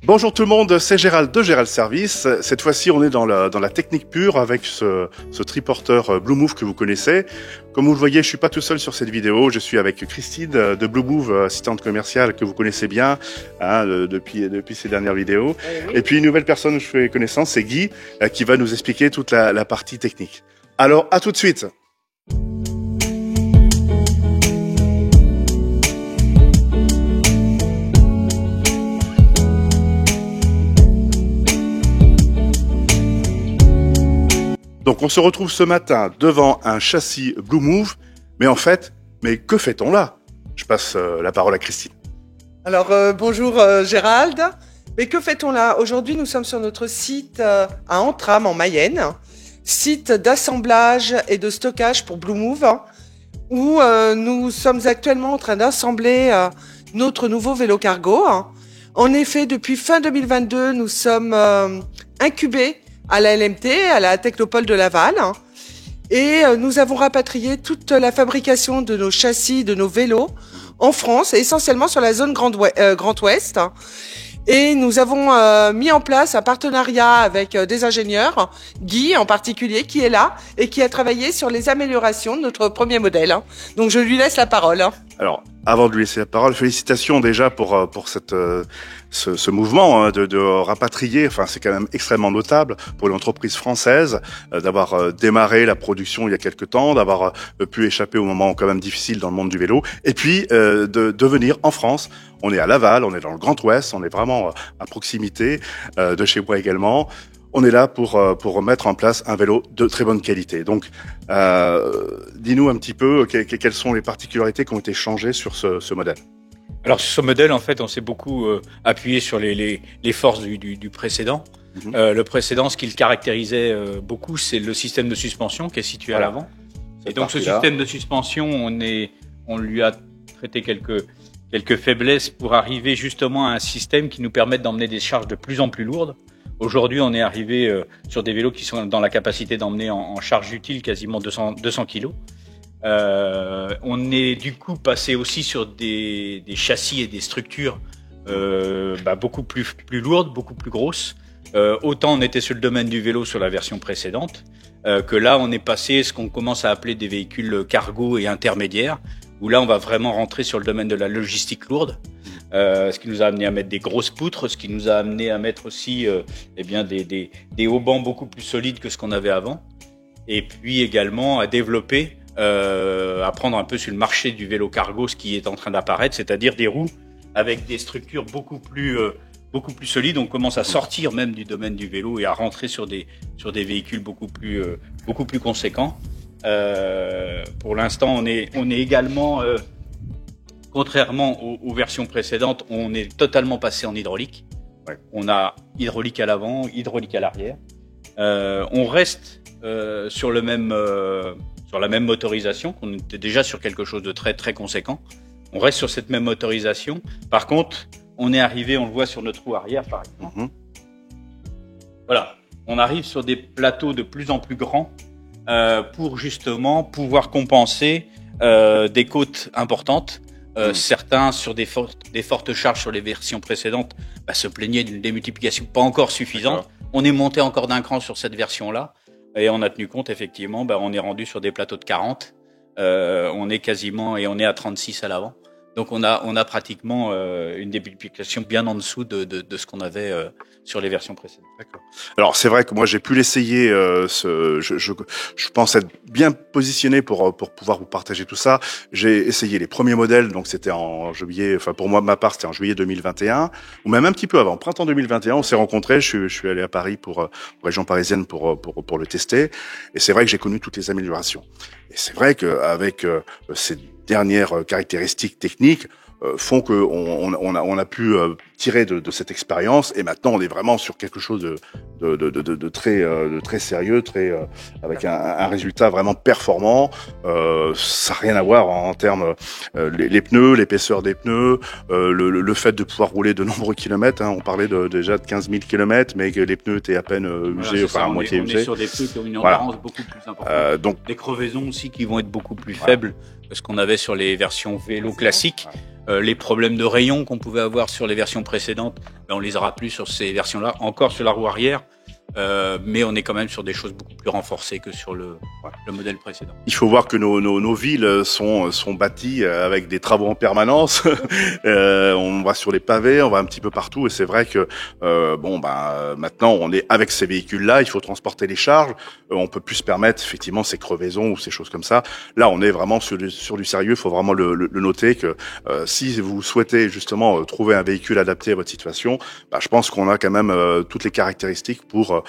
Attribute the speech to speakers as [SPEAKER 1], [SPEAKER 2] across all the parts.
[SPEAKER 1] Bonjour tout le monde, c'est Gérald de Gérald Service. Cette fois-ci, on est dans la technique pure avec ce triporteur Blue Move que vous connaissez. Comme vous le voyez, je suis pas tout seul sur cette vidéo. Je suis avec Christine de Blue Move, assistante commerciale que vous connaissez bien depuis ces dernières vidéos. Oui. Et puis une nouvelle personne où je fais connaissance, c'est Guy, qui va nous expliquer toute la partie technique. Alors, à tout de suite. Donc on se retrouve ce matin devant un châssis Blue Move, mais en fait, que fait-on là? Je passe la parole à Christine.
[SPEAKER 2] Alors bonjour Gérald, mais que fait-on là? Aujourd'hui nous sommes sur notre site à Entrammes en Mayenne, site d'assemblage et de stockage pour Blue Move, où nous sommes actuellement en train d'assembler notre nouveau vélo cargo. En effet, depuis fin 2022, nous sommes incubés à la LMT, à la Technopole de Laval. Et nous avons rapatrié toute la fabrication de nos châssis, de nos vélos en France, et essentiellement sur la zone Grand Ouest. Et nous avons mis en place un partenariat avec des ingénieurs, Guy en particulier, qui est là et qui a travaillé sur les améliorations de notre premier modèle. Donc je lui laisse la parole.
[SPEAKER 1] Alors, avant de lui laisser la parole, félicitations déjà pour ce mouvement de rapatrier. Enfin, c'est quand même extrêmement notable pour l'entreprise française d'avoir démarré la production il y a quelque temps, d'avoir pu échapper au moment quand même difficile dans le monde du vélo, et puis de venir en France. On est à Laval, on est dans le Grand Ouest, on est vraiment à proximité de chez moi également. On est là pour mettre en place un vélo de très bonne qualité. Donc, dis-nous un petit peu quelles sont les particularités qui ont été changées sur ce modèle.
[SPEAKER 3] Alors, sur ce modèle, en fait, on s'est beaucoup appuyé sur les forces du précédent. Le précédent, ce qui le caractérisait beaucoup, c'est le système de suspension qui est situé à l'avant. Et donc, ce système de suspension, on lui a traité quelques faiblesses pour arriver justement à un système qui nous permette d'emmener des charges de plus en plus lourdes. Aujourd'hui, on est arrivé sur des vélos qui sont dans la capacité d'emmener en charge utile quasiment 200 kilos. On est du coup passé aussi sur des châssis et des structures beaucoup plus lourdes, beaucoup plus grosses. Autant on était sur le domaine du vélo sur la version précédente, que là on est passé ce qu'on commence à appeler des véhicules cargo et intermédiaires, où là on va vraiment rentrer sur le domaine de la logistique lourde. Ce qui nous a amené à mettre des grosses poutres, ce qui nous a amené à mettre aussi des haubans beaucoup plus solides que ce qu'on avait avant, et puis également à développer, à prendre un peu sur le marché du vélo cargo ce qui est en train d'apparaître, c'est-à-dire des roues avec des structures beaucoup plus solides. On commence à sortir même du domaine du vélo et à rentrer sur des véhicules beaucoup plus conséquents. Pour l'instant, on est également contrairement aux versions précédentes, on est totalement passé en hydraulique. Ouais. On a hydraulique à l'avant, hydraulique à l'arrière. On reste sur la même motorisation, qu'on était déjà sur quelque chose de très très conséquent. On reste sur cette même motorisation. Par contre, on est arrivé, on le voit sur notre roue arrière par exemple. Voilà, on arrive sur des plateaux de plus en plus grands pour justement pouvoir compenser des côtes importantes. Certains, sur des fortes charges sur les versions précédentes, se plaignaient d'une démultiplication pas encore suffisante. On est monté encore d'un cran sur cette version-là et on a tenu compte, effectivement, on est rendu sur des plateaux de 40. On est à 36 à l'avant. Donc on a pratiquement une démultiplication bien en dessous de ce qu'on avait sur les versions précédentes.
[SPEAKER 1] D'accord. Alors c'est vrai que moi j'ai pu l'essayer. Je pense être bien positionné pour pouvoir vous partager tout ça. J'ai essayé les premiers modèles, donc c'était en juillet. Enfin pour moi, ma part, c'était en juillet 2021, ou même un petit peu avant, printemps 2021. On s'est rencontrés. Je suis allé à Paris pour région parisienne pour le tester. Et c'est vrai que j'ai connu toutes les améliorations. Et c'est vrai qu'avec ces dernières caractéristiques techniques font que on a pu tirer de cette expérience, et maintenant on est vraiment sur quelque chose de très sérieux, avec un résultat vraiment performant. Ça n'a rien à voir en termes les pneus, l'épaisseur des pneus, le fait de pouvoir rouler de nombreux kilomètres. On parlait déjà de 15 000 kilomètres, mais que les pneus étaient à peine usés, à moitié usés.
[SPEAKER 3] On est sur des pneus qui ont une endurance beaucoup plus importante. Donc des crevaisons aussi qui vont être beaucoup plus faibles que ce qu'on avait sur les versions vélo classiques. Les problèmes de rayons qu'on pouvait avoir sur les versions précédentes, ben, on les aura plus sur ces versions-là, encore sur la roue arrière. Mais on est quand même sur des choses beaucoup plus renforcées que sur le modèle précédent.
[SPEAKER 1] Il faut voir que nos villes sont bâties avec des travaux en permanence. On va sur les pavés, on va un petit peu partout, et c'est vrai que maintenant on est avec ces véhicules-là, il faut transporter les charges. On peut plus se permettre effectivement ces crevaisons ou ces choses comme ça. Là, on est vraiment sur du sérieux. Il faut vraiment le noter que si vous souhaitez justement trouver un véhicule adapté à votre situation, je pense qu'on a quand même toutes les caractéristiques pour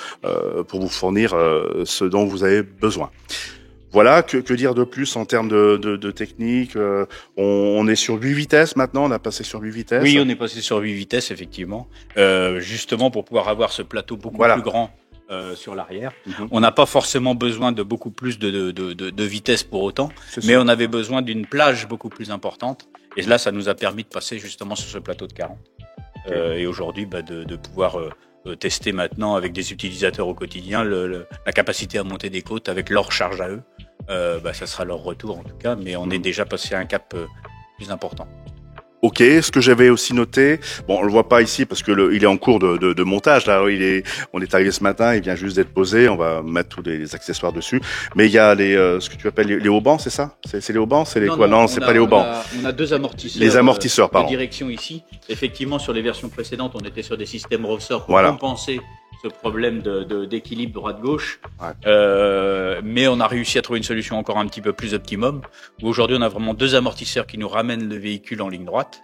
[SPEAKER 1] vous fournir ce dont vous avez besoin. Voilà, que dire de plus en termes de technique. On est sur 8 vitesses maintenant, on a passé sur 8 vitesses.
[SPEAKER 3] Oui, on est passé sur 8 vitesses, effectivement, justement pour pouvoir avoir ce plateau beaucoup plus grand sur l'arrière. On n'a pas forcément besoin de beaucoup plus de vitesse pour autant, mais on avait besoin d'une plage beaucoup plus importante. Et là, ça nous a permis de passer justement sur ce plateau de 40. Et aujourd'hui, de pouvoir tester maintenant avec des utilisateurs au quotidien la capacité à monter des côtes avec leur charge à eux. Ça sera leur retour en tout cas, mais on est déjà passé à un cap plus important.
[SPEAKER 1] Ok, ce que j'avais aussi noté, bon, on le voit pas ici parce que il est en cours de montage. Là, on est arrivé ce matin, il vient juste d'être posé. On va mettre tous les accessoires dessus. Mais il y a ce que tu appelles les haubans, c'est ça? C'est les haubans? C'est les quoi? Non, c'est pas les haubans.
[SPEAKER 3] On a deux amortisseurs.
[SPEAKER 1] Les amortisseurs, pardon.
[SPEAKER 3] De direction ici. Effectivement, sur les versions précédentes, on était sur des systèmes ressort pour compenser ce problème d'équilibre droite-gauche. Mais on a réussi à trouver une solution encore un petit peu plus optimum, où aujourd'hui on a vraiment deux amortisseurs qui nous ramènent le véhicule en ligne droite,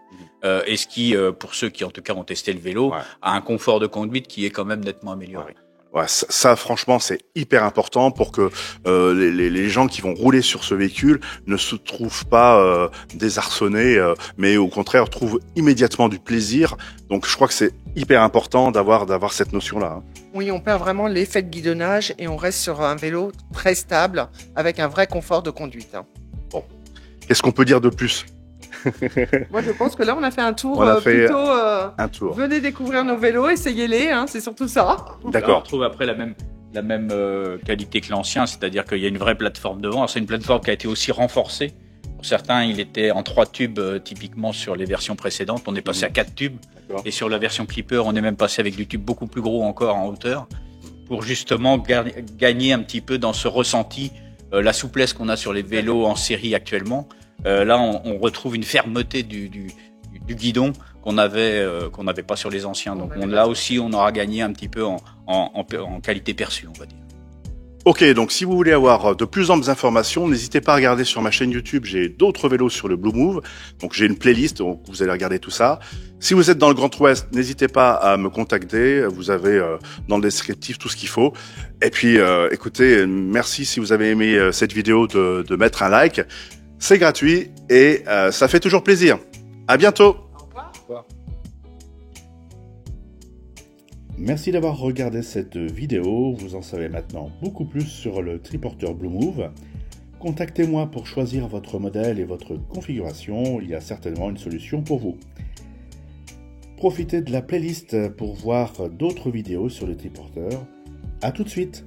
[SPEAKER 3] et ce qui, pour ceux qui en tout cas ont testé le vélo, a un confort de conduite qui est quand même nettement amélioré.
[SPEAKER 1] Ouais, ça franchement c'est hyper important pour que les gens qui vont rouler sur ce véhicule ne se trouvent pas désarçonnés, mais au contraire trouvent immédiatement du plaisir. Donc je crois que c'est hyper important d'avoir cette notion-là.
[SPEAKER 2] Oui, on perd vraiment l'effet de guidonnage et on reste sur un vélo très stable avec un vrai confort de conduite.
[SPEAKER 1] Bon, qu'est-ce qu'on peut dire de plus?
[SPEAKER 2] Moi, je pense que là, on a fait un tour
[SPEAKER 1] un tour.
[SPEAKER 2] Venez découvrir nos vélos, essayez-les, c'est surtout ça.
[SPEAKER 3] D'accord. On retrouve après la même qualité que l'ancien, c'est-à-dire qu'il y a une vraie plateforme devant. Alors, c'est une plateforme qui a été aussi renforcée. Pour certains, il était en 3 tubes typiquement sur les versions précédentes. On est passé à 4 tubes. Et sur la version Clipper, on est même passé avec du tube beaucoup plus gros encore en hauteur pour justement gagner un petit peu dans ce ressenti, la souplesse qu'on a sur les vélos en série actuellement. Là, on retrouve une fermeté du guidon qu'on n'avait pas sur les anciens. Donc là aussi, on aura gagné un petit peu en qualité perçue, on va dire.
[SPEAKER 1] Ok, donc si vous voulez avoir de plus amples informations, n'hésitez pas à regarder sur ma chaîne YouTube, j'ai d'autres vélos sur le Blue Move, donc j'ai une playlist, donc vous allez regarder tout ça. Si vous êtes dans le Grand Ouest, n'hésitez pas à me contacter, vous avez dans le descriptif tout ce qu'il faut. Et puis écoutez, merci si vous avez aimé cette vidéo de mettre un like, c'est gratuit et ça fait toujours plaisir. À bientôt.
[SPEAKER 2] Au revoir.
[SPEAKER 3] Au revoir.
[SPEAKER 4] Merci d'avoir regardé cette vidéo, vous en savez maintenant beaucoup plus sur le triporteur Blue Move. Contactez-moi pour choisir votre modèle et votre configuration, il y a certainement une solution pour vous. Profitez de la playlist pour voir d'autres vidéos sur le triporteur. À tout de suite.